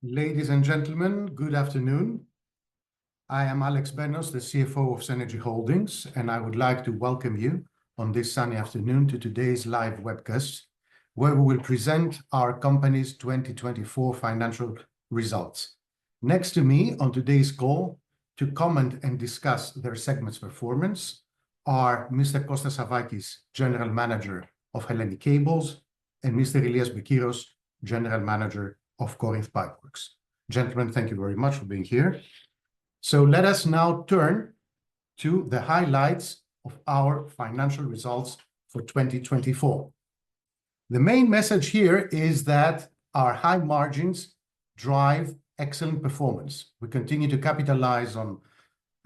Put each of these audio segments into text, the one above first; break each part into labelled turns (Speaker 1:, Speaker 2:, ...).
Speaker 1: Ladies and gentlemen, good afternoon. I am Alex Benos, the CFO of Cenergy Holdings, and I would like to welcome you on this sunny afternoon to today's live webcast, where we will present our company's 2024 financial results. Next to me on today's call to comment and discuss their segment's performance are Mr. Kostas Savvakis, General Manager of Hellenic Cables, and Mr. Ilias Bekiros, General Manager of Corinth Pipeworks. Gentlemen, thank you very much for being here. So let us now turn to the highlights of our financial results for 2024. The main message here is that our high margins drive excellent performance. We continue to capitalize on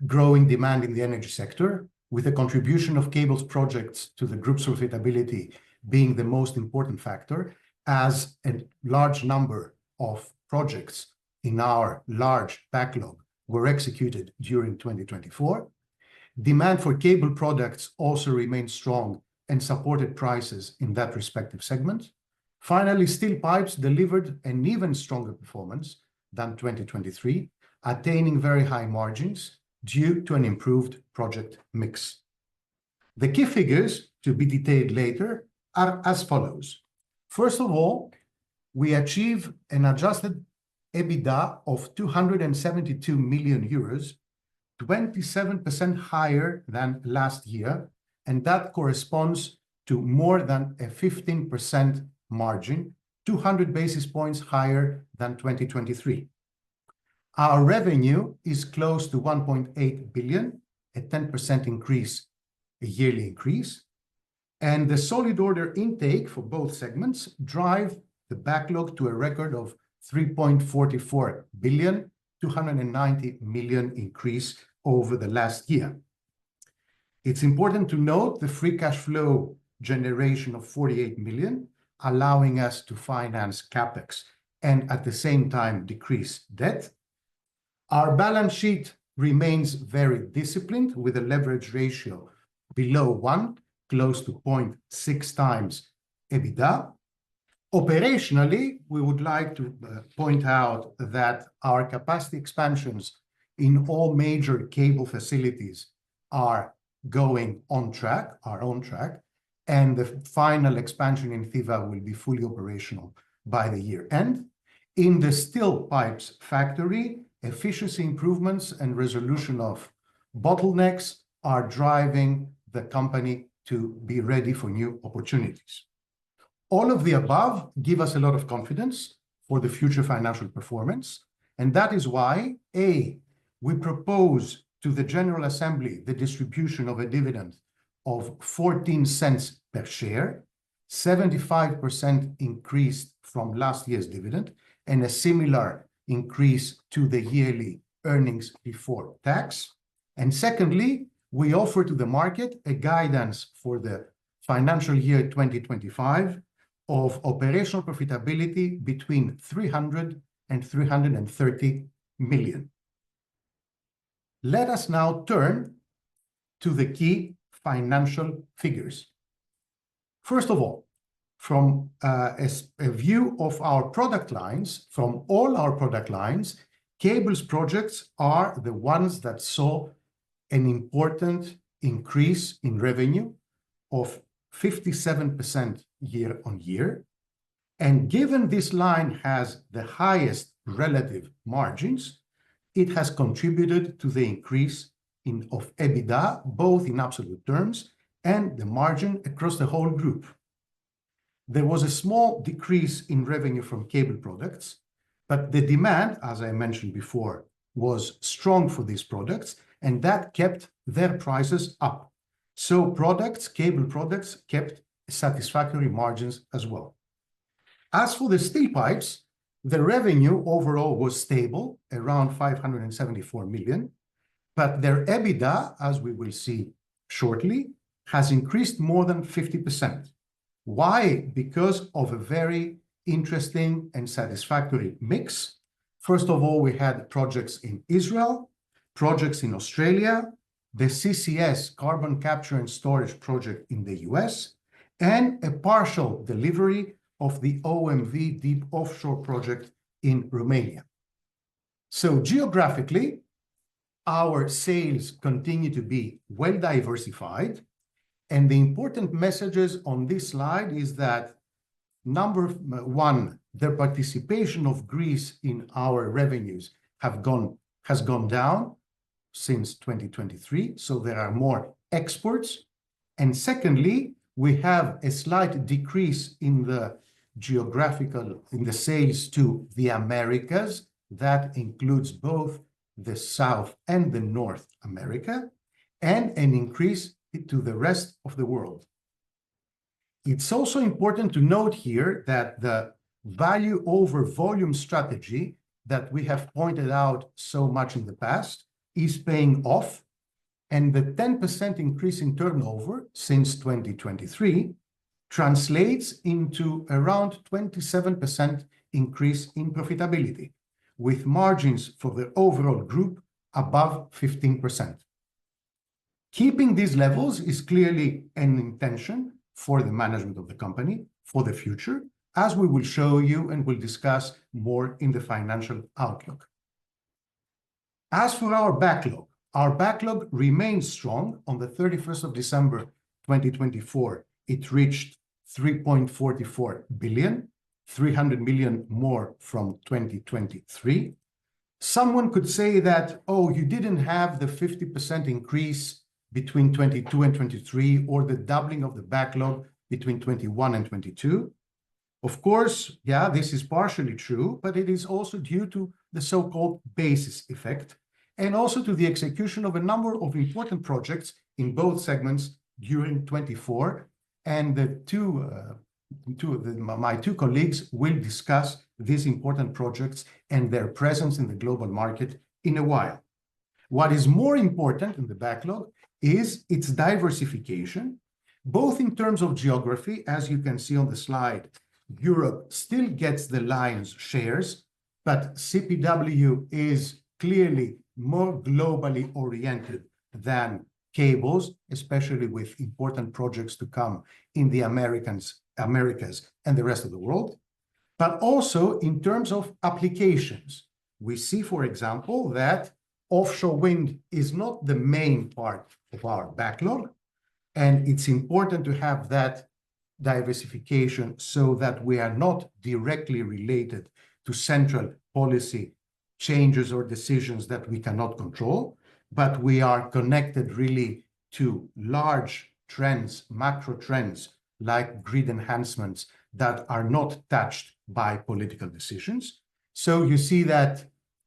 Speaker 1: growing demand in the energy sector, with the contribution of cables projects to the group's profitability being the most important factor, as a large number of projects in our large backlog were executed during 2024. Demand for cable products also remained strong and supported prices in that respective segment. Finally, steel pipes delivered an even stronger performance than 2023, attaining very high margins due to an improved project mix. The key figures, to be detailed later, are as follows. First of all, we achieve an adjusted EBITDA of 272 million euros, 27% higher than last year, and that corresponds to more than a 15% margin, 200 basis points higher than 2023. Our revenue is close to 1.8 billion, a 10% increase, a yearly increase, and the solid order intake for both segments drive the backlog to a record of 3.44 billion, 290 million increase over the last year. It's important to note the free cash flow generation of 48 million, allowing us to finance CapEx and at the same time decrease debt. Our balance sheet remains very disciplined, with a leverage ratio below 1, close to 0.6 times EBITDA. Operationally, we would like to point out that our capacity expansions in all major cable facilities are going on track, and the final expansion in Thiva will be fully operational by the year end. In the steel pipes factory, efficiency improvements and resolution of bottlenecks are driving the company to be ready for new opportunities. All of the above give us a lot of confidence for the future financial performance, and that is why, A, we propose to the General Assembly the distribution of a dividend of 14 cents per share, 75% increase from last year's dividend, and a similar increase to the yearly earnings before tax. And secondly, we offer to the market a guidance for the financial year 2025 of operational profitability between 300 and 330 million. Let us now turn to the key financial figures. First of all, from a view of our product lines, from all our product lines, cables projects are the ones that saw an important increase in revenue of 57% year on year. And given this line has the highest relative margins, it has contributed to the increase of EBITDA, both in absolute terms and the margin across the whole group. There was a small decrease in revenue from cable products, but the demand, as I mentioned before, was strong for these products, and that kept their prices up. So cable products kept satisfactory margins as well. As for the steel pipes, the revenue overall was stable, around 574 million, but their EBITDA, as we will see shortly, has increased more than 50%. Why? Because of a very interesting and satisfactory mix. First of all, we had projects in Israel, projects in Australia, the CCS, carbon capture and storage project in the US, and a partial delivery of the OMV deep offshore project in Romania. So geographically, our sales continue to be well diversified. And the important messages on this slide is that number one, the participation of Greece in our revenues has gone down since 2023. So there are more exports. And secondly, we have a slight decrease in the sales to the Americas. That includes both the South and the North America, and an increase to the rest of the world. It's also important to note here that the value over volume strategy that we have pointed out so much in the past is paying off, and the 10% increase in turnover since 2023 translates into around 27% increase in profitability, with margins for the overall group above 15%. Keeping these levels is clearly an intention for the management of the company for the future, as we will show you and will discuss more in the financial outlook. As for our backlog remains strong. On the 31st of December 2024, it reached 3.44 billion, 300 million more from 2023. Someone could say that, oh, you didn't have the 50% increase between 22 and 23, or the doubling of the backlog between 21 and 22. Of course, yeah, this is partially true, but it is also due to the so-called basis effect, and also to the execution of a number of important projects in both segments during 24. And my two colleagues will discuss these important projects and their presence in the global market in a while. What is more important in the backlog is its diversification, both in terms of geography. As you can see on the slide, Europe still gets the lion's shares, but CPW is clearly more globally oriented than cables, especially with important projects to come in the Americas and the rest of the world. But also in terms of applications, we see, for example, that offshore wind is not the main part of our backlog, and it's important to have that diversification so that we are not directly related to central policy changes or decisions that we cannot control, but we are connected really to large trends, macro trends, like grid enhancements that are not touched by political decisions. So you see that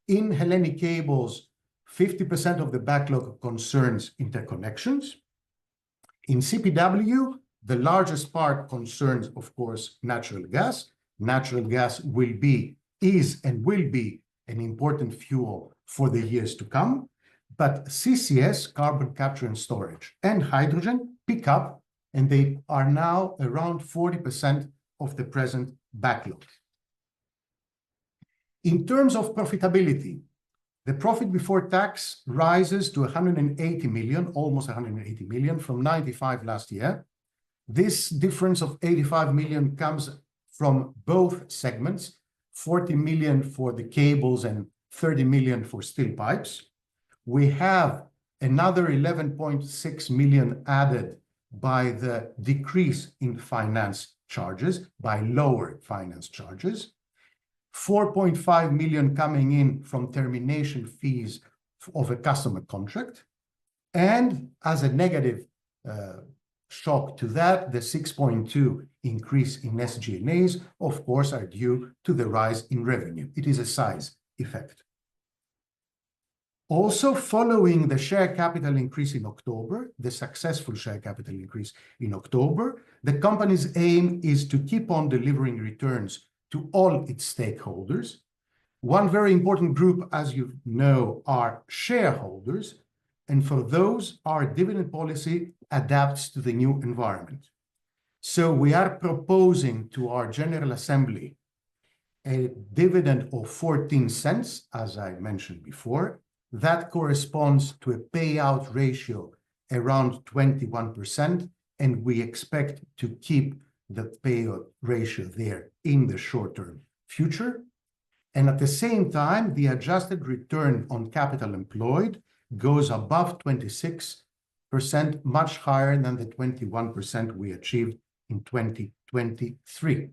Speaker 1: in Hellenic Cables, 50% of the backlog concerns interconnections. In CPW, the largest part concerns, of course, natural gas. Natural gas is and will be an important fuel for the years to come. But CCS, carbon capture and storage, and hydrogen pick up, and they are now around 40% of the present backlog. In terms of profitability, the profit before tax rises to 180 million, almost 180 million, from 95 last year. This difference of 85 million comes from both segments, 40 million for the cables and 30 million for steel pipes. We have another 11.6 million added by the decrease in finance charges, by lower finance charges. 4.5 million coming in from termination fees of a customer contract. And as a negative shock to that, the 6.2 increase in SG&As, of course, are due to the rise in revenue. It is a size effect. Also, following the share capital increase in October, the successful share capital increase in October, the company's aim is to keep on delivering returns to all its stakeholders. One very important group, as you know, are shareholders, and for those, our dividend policy adapts to the new environment. So we are proposing to our General Assembly a dividend of 14 cents, as I mentioned before. That corresponds to a payout ratio around 21%, and we expect to keep the payout ratio there in the short-term future. And at the same time, the adjusted return on capital employed goes above 26%, much higher than the 21% we achieved in 2023.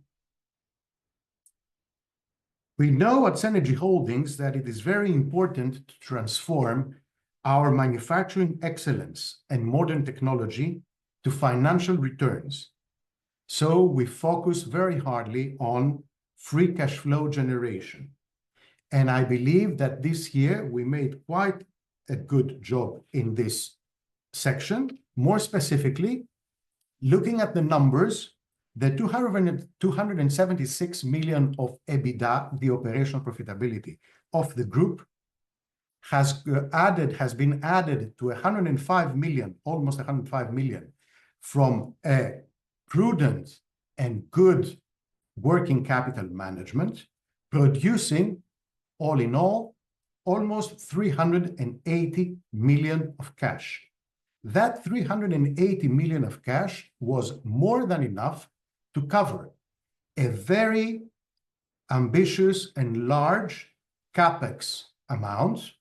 Speaker 1: We know at Cenergy Holdings that it is very important to transform our manufacturing excellence and modern technology to financial returns. So we focus very hardly on free cash flow generation. And I believe that this year we made quite a good job in this section. More specifically, looking at the numbers, the 276 million of EBITDA, the operational profitability of the group, has been added to 105 million, almost 105 million, from a prudent and good working capital management, producing, all in all, almost 380 million of cash. That 380 million of cash was more than enough to cover a very ambitious and large CapEx amount.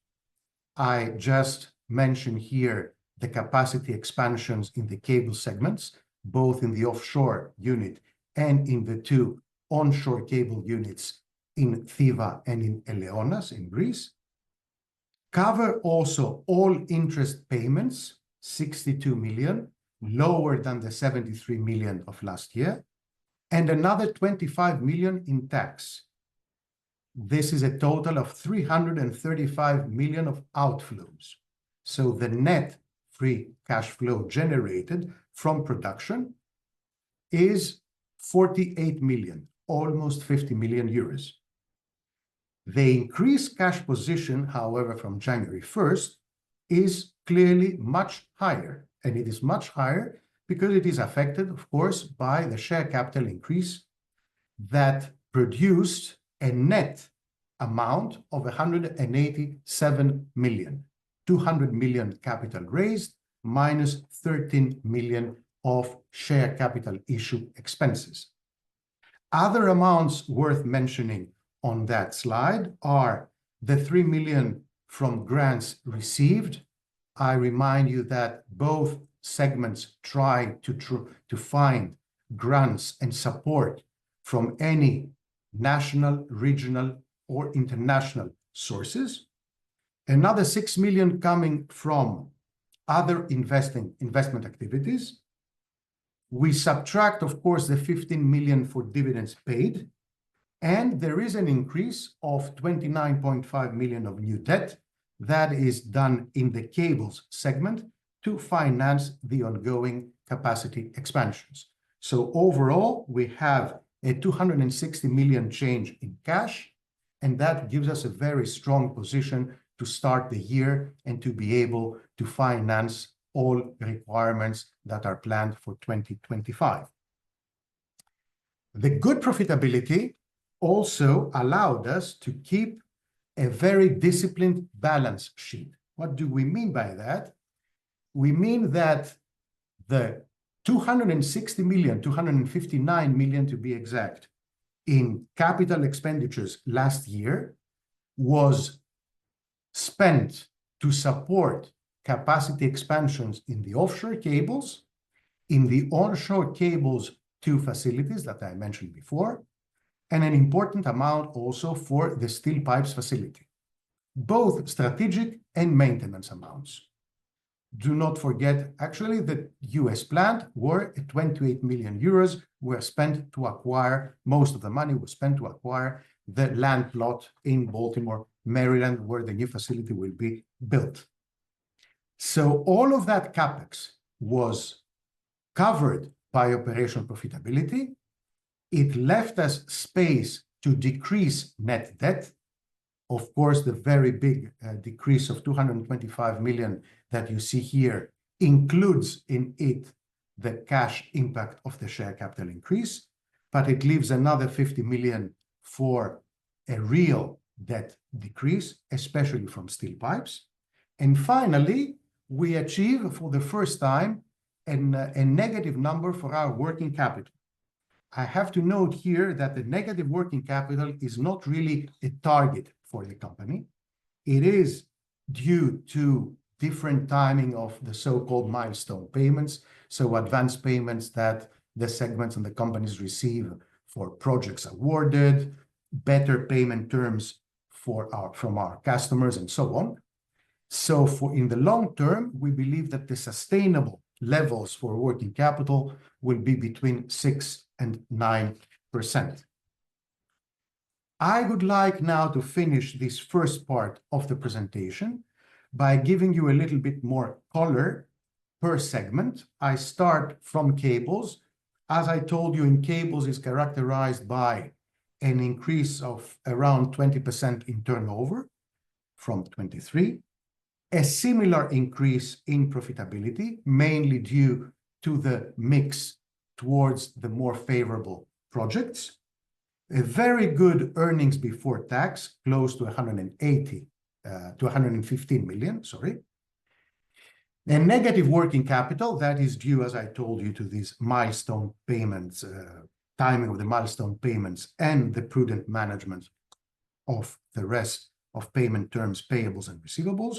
Speaker 1: I just mentioned here the capacity expansions in the cable segments, both in the offshore unit and in the two onshore cable units in Thiva and in Eleonas in Greece. Cover also all interest payments, 62 million, lower than the 73 million of last year, and another 25 million in tax. This is a total of 335 million of outflows. So the net free cash flow generated from production is 48 million, almost 50 million euros. The increased cash position, however, from January 1st, is clearly much higher. And it is much higher because it is affected, of course, by the share capital increase that produced a net amount of 187 million, 200 million capital raised, minus 13 million of share capital issue expenses. Other amounts worth mentioning on that slide are the 3 million from grants received. I remind you that both segments try to find grants and support from any national, regional, or international sources. Another 6 million coming from other investment activities. We subtract, of course, the 15 million for dividends paid, and there is an increase of 29.5 million of new debt that is done in the cables segment to finance the ongoing capacity expansions. So overall, we have a 260 million change in cash, and that gives us a very strong position to start the year and to be able to finance all requirements that are planned for 2025. The good profitability also allowed us to keep a very disciplined balance sheet. What do we mean by that? We mean that the 260 million, 259 million to be exact, in capital expenditures last year was spent to support capacity expansions in the offshore cables, in the onshore cables, two facilities that I mentioned before, and an important amount also for the steel pipes facility, both strategic and maintenance amounts. Do not forget, actually, the US plant were 28 million euros were spent to acquire, most of the money was spent to acquire the land plot in Baltimore, Maryland, where the new facility will be built. So all of that CapEx was covered by operational profitability. It left us space to decrease net debt. Of course, the very big decrease of 225 million that you see here includes in it the cash impact of the share capital increase, but it leaves another 50 million for a real debt decrease, especially from steel pipes. And finally, we achieve for the first time a negative number for our working capital. I have to note here that the negative working capital is not really a target for the company. It is due to different timing of the so-called milestone payments, so advance payments that the segments and the companies receive for projects awarded, better payment terms from our customers, and so on. So in the long term, we believe that the sustainable levels for working capital will be between 6 and 9%. I would like now to finish this first part of the presentation by giving you a little bit more color per segment. I start from cables. As I told you, in cables is characterized by an increase of around 20% in turnover from 23, a similar increase in profitability, mainly due to the mix towards the more favorable projects, a very good earnings before tax, close to 115 million, sorry. A negative working capital that is due, as I told you, to these milestone payments, timing of the milestone payments, and the prudent management of the rest of payment terms, payables and receivables,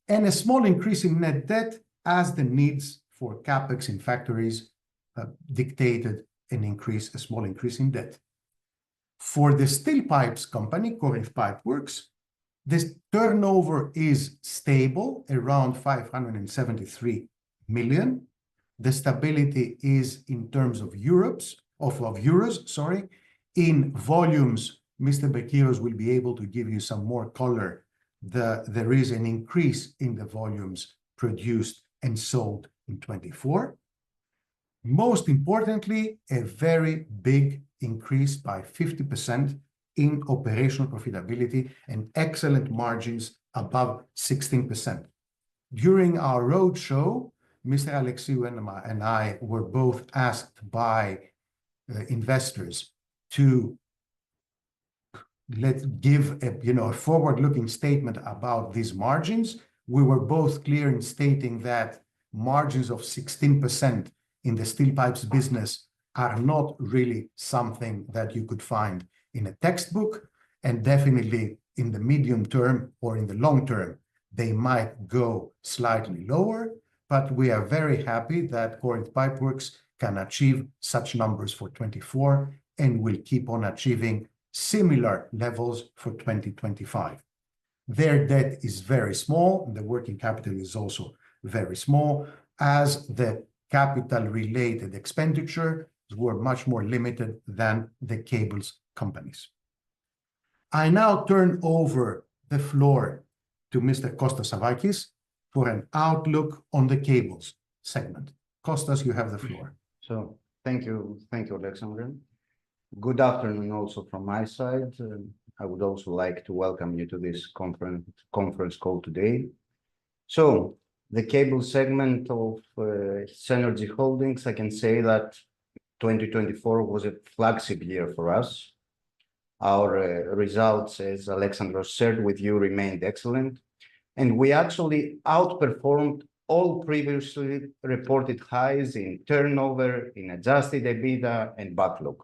Speaker 1: and a small increase in net debt as the needs for capex in factories dictated a small increase in debt. For the steel pipes company, Corinth Pipeworks, this turnover is stable, around 573 million. The stability is in terms of euros. In volumes, Mr. Bekiros will be able to give you some more color. There is an increase in the volumes produced and sold in 24. Most importantly, a very big increase by 50% in operational profitability and excellent margins above 16%. During our roadshow, Mr. Alexiou and I were both asked by investors to give a forward-looking statement about these margins. We were both clear in stating that margins of 16% in the steel pipes business are not really something that you could find in a textbook, and definitely in the medium term or in the long term, they might go slightly lower, but we are very happy that Corinth Pipeworks can achieve such numbers for 24 and will keep on achieving similar levels for 2025. Their debt is very small, and the working capital is also very small, as the capital-related expenditures were much more limited than the cables companies. I now turn over the floor to Mr. Kostas Savvakis for an outlook on the cables segment. Kostas, you have the floor.
Speaker 2: So thank you, Alexander. Good afternoon also from my side. I would also like to welcome you to this conference call today. So the cable segment of Cenergy Holdings, I can say that 2024 was a flagship year for us. Our results, as Alexander shared with you, remained excellent, and we actually outperformed all previously reported highs in turnover, in adjusted EBITDA and backlog.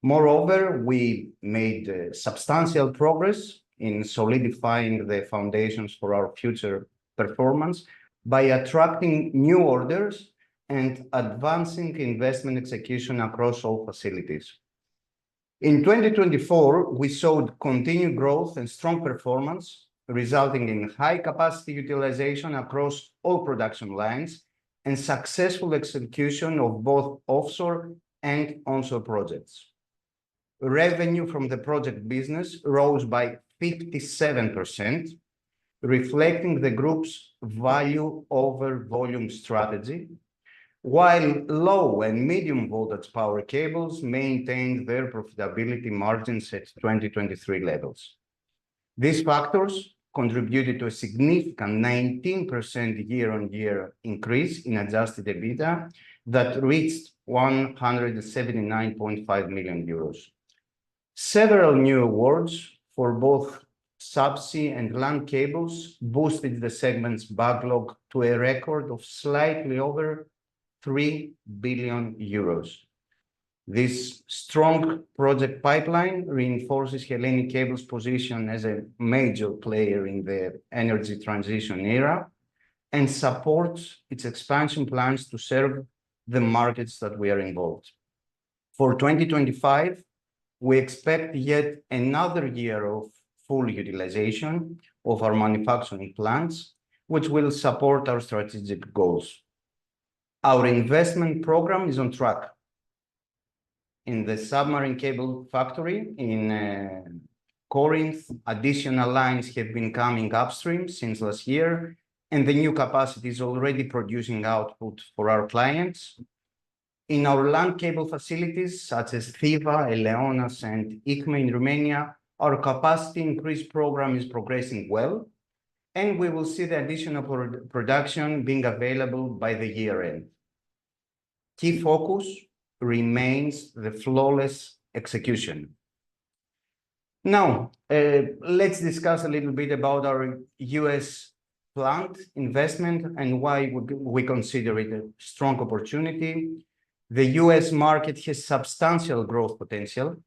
Speaker 2: Moreover, we made substantial progress in solidifying the foundations for our future performance by attracting new orders and advancing investment execution across all facilities. In 2024, we showed continued growth and strong performance, resulting in high capacity utilization across all production lines and successful execution of both offshore and onshore projects. Revenue from the project business rose by 57%, reflecting the group's value over volume strategy, while low and medium voltage power cables maintained their profitability margins at 2023 levels. These factors contributed to a significant 19% year-on-year increase in adjusted EBITDA that reached 179.5 million euros. Several new awards for both subsea and land cables boosted the segment's backlog to a record of slightly over 3 billion euros. This strong project pipeline reinforces Hellenic Cable's position as a major player in the energy transition era and supports its expansion plans to serve the markets that we are involved. For 2025, we expect yet another year of full utilization of our manufacturing plants, which will support our strategic goals. Our investment program is on track. In the submarine cable factory in Corinth, additional lines have been coming upstream since last year, and the new capacity is already producing output for our clients. In our land cable facilities, such as Thiva, Eleonas, and ICME in Romania, our capacity increase program is progressing well, and we will see the additional production being available by the year end. Key focus remains the flawless execution. Now, let's discuss a little bit about our US plant investment and why we consider it a strong opportunity. The US market has substantial growth potential,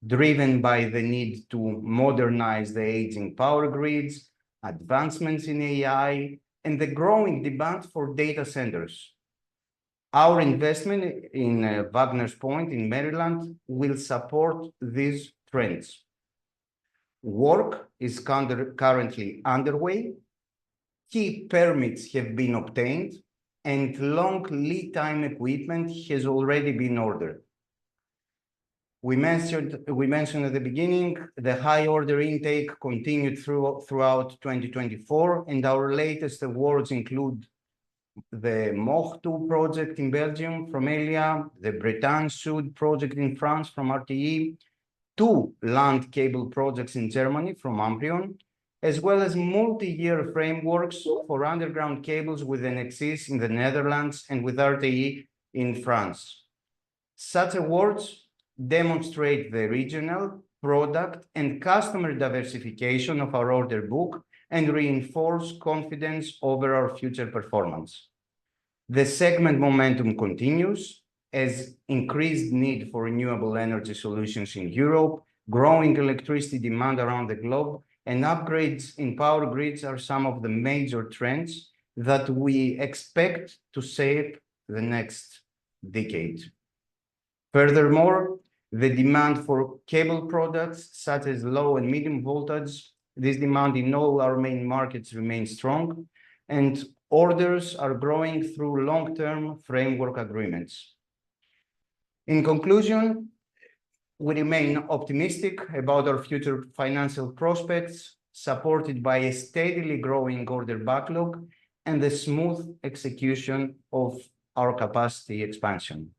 Speaker 2: driven by the need to modernize the aging power grids, advancements in AI, and the growing demand for data centers. Our investment in Wagner's Point in Maryland will support these trends. Work is currently underway, key permits have been obtained, and long lead time equipment has already been ordered. We mentioned at the beginning, the high order intake continued throughout 2024, and our latest awards include the MOH2 project in Belgium from Elia, the Bretagne Sud project in France from RTE, 2 land cable projects in Germany from Amprion, as well as multi-year frameworks for underground cables with Enexis in the Netherlands and with RTE in France. Such awards demonstrate the regional, product, and customer diversification of our order book and reinforce confidence over our future performance. The segment momentum continues as increased need for renewable energy solutions in Europe, growing electricity demand around the globe, and upgrades in power grids are some of the major trends that we expect to shape the next decade. Furthermore, the demand for cable products such as low and medium voltage, this demand in all our main markets remains strong, and orders are growing through long-term framework agreements. In conclusion, we remain optimistic about our future financial prospects, supported by a steadily growing order backlog and the smooth execution of our capacity expansion.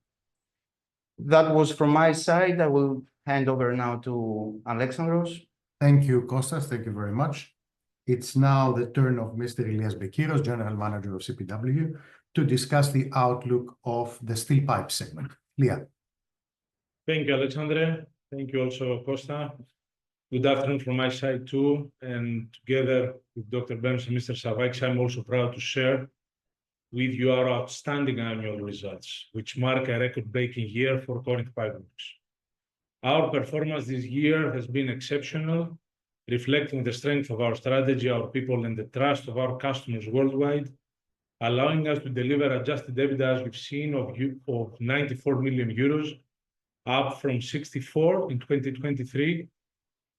Speaker 2: That was from my side. I will hand over now to Alexandros.
Speaker 1: Thank you, Kostas. Thank you very much. It's now the turn of Mr. Ilias Bekiros, General Manager of CPW, to discuss the outlook of the steel pipe segment. Lia.
Speaker 3: Thank you, Alexandre. Thank you also, Costa. Good afternoon from my side too. And together with Dr. Benos and Mr. Savakis, I'm also proud to share with you our outstanding annual results, which mark a record-breaking year for Corinth Pipeworks. Our performance this year has been exceptional, reflecting the strength of our strategy, our people, and the trust of our customers worldwide, allowing us to deliver adjusted EBITDA, as we've seen, of 94 million euros, up from 64 in 2023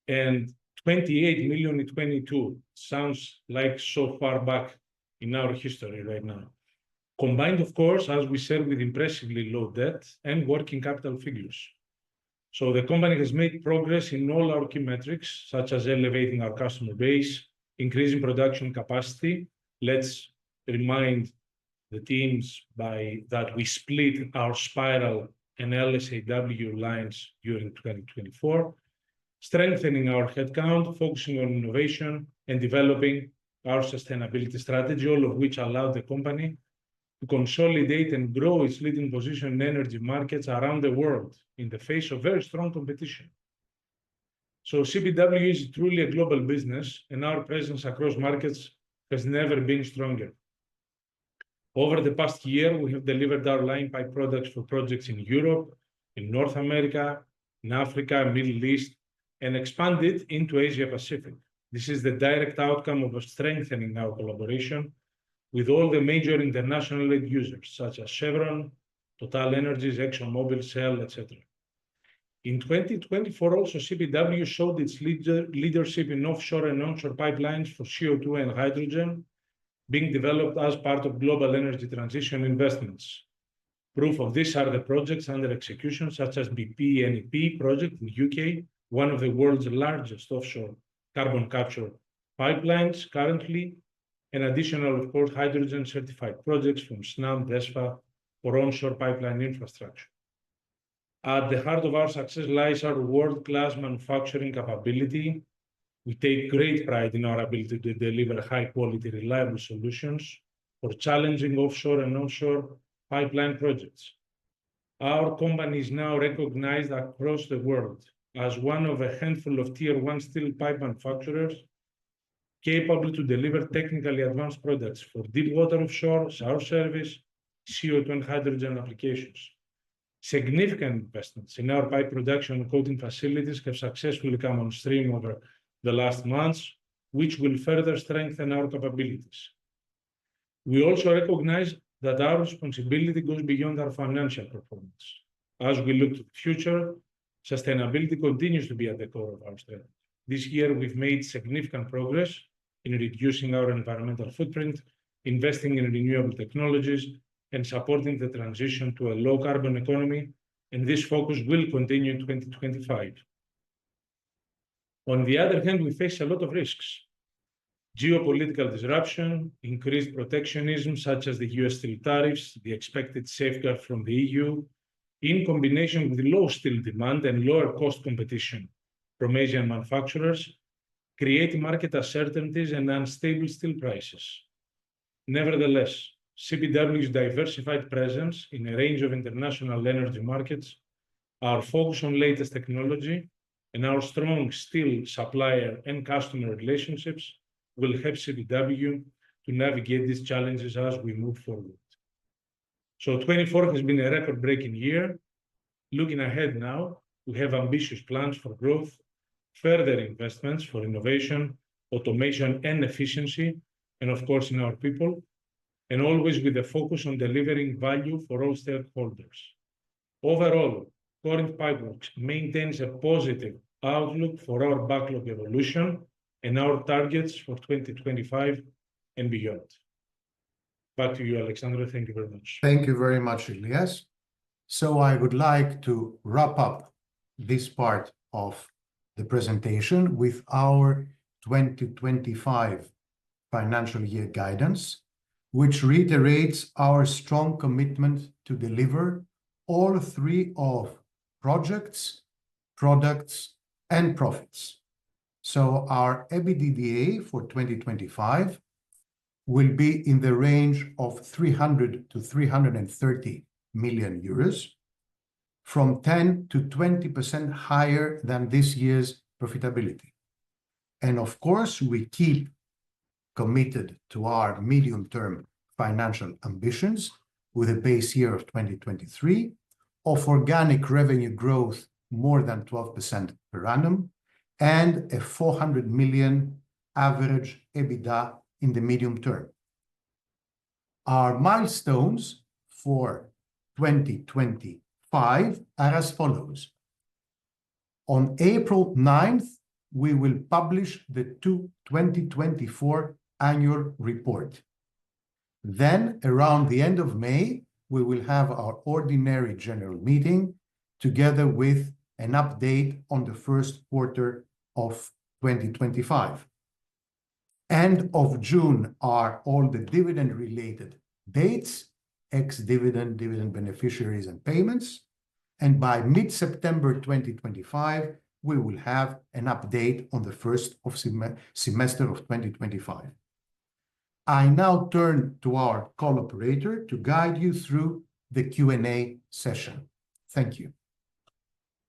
Speaker 3: and 28 million in 2022. Sounds like so far back in our history right now. Combined, of course, as we said, with impressively low debt and working capital figures. So the company has made progress in all our key metrics, such as elevating our customer base, increasing production capacity. Let's remind the teams that we split our spiral and LSAW lines during 2024, strengthening our headcount, focusing on innovation, and developing our sustainability strategy, all of which allowed the company to consolidate and grow its leading position in energy markets around the world in the face of very strong competition. So CPW is truly a global business, and our presence across markets has never been stronger. Over the past year, we have delivered our line pipe products for projects in Europe, in North America, in Africa, Middle East, and expanded into Asia Pacific. This is the direct outcome of strengthening our collaboration with all the major international end users, such as Chevron, TotalEnergies, ExxonMobil, Shell, etc. In 2024, also CPW showed its leadership in offshore and onshore pipelines for CO2 and hydrogen being developed as part of global energy transition investments. Proof of this are the projects under execution, such as BP NEP project in UK, one of the world's largest offshore carbon capture pipelines currently, and additional, of course, hydrogen-certified projects from SNAM, DESFA for onshore pipeline infrastructure. At the heart of our success lies our world-class manufacturing capability. We take great pride in our ability to deliver high-quality, reliable solutions for challenging offshore and onshore pipeline projects. Our company is now recognized across the world as one of a handful of Tier 1 steel pipe manufacturers capable to deliver technically advanced products for deep water offshore, sour service, CO2 and hydrogen applications. Significant investments in our pipe production and coating facilities have successfully come on stream over the last months, which will further strengthen our capabilities. We also recognize that our responsibility goes beyond our financial performance. As we look to the future, sustainability continues to be at the core of our strategy. This year, we've made significant progress in reducing our environmental footprint, investing in renewable technologies, and supporting the transition to a low-carbon economy, and this focus will continue in 2025. On the other hand, we face a lot of risks. Geopolitical disruption, increased protectionism, such as the US steel tariffs, the expected safeguard from the EU, in combination with low steel demand and lower cost competition from Asian manufacturers, create market uncertainties and unstable steel prices. Nevertheless, CPW's diversified presence in a range of international energy markets, our focus on latest technology, and our strong steel supplier and customer relationships will help CPW to navigate these challenges as we move forward. So 24 has been a record-breaking year. Looking ahead now, we have ambitious plans for growth, further investments for innovation, automation, and efficiency, and of course in our people, and always with a focus on delivering value for all stakeholders. Overall, Corinth Pipeworks maintains a positive outlook for our backlog evolution and our targets for 2025 and beyond. Back to you, Alexandre. Thank you very much.
Speaker 1: Thank you very much, Ilias. So I would like to wrap up this part of the presentation with our 2025 financial year guidance, which reiterates our strong commitment to deliver all three of projects, products, and profits. So our EBITDA for 2025 will be in the range of 300 to 330 million euros, from 10 to 20% higher than this year's profitability. And of course, we keep committed to our medium-term financial ambitions with a base year of 2023 of organic revenue growth more than 12% per annum and a 400 million average EBITDA in the medium term. Our milestones for 2025 are as follows. On April 9th, we will publish the 2024 annual report. Then, around the end of May, we will have our ordinary general meeting together with an update on the first quarter of 2025. End of June are all the dividend-related dates, ex-dividend, dividend beneficiaries, and payments. And by mid-September 2025, we will have an update on the first semester of 2025. I now turn to our call operator to guide you through the Q&A session. Thank you.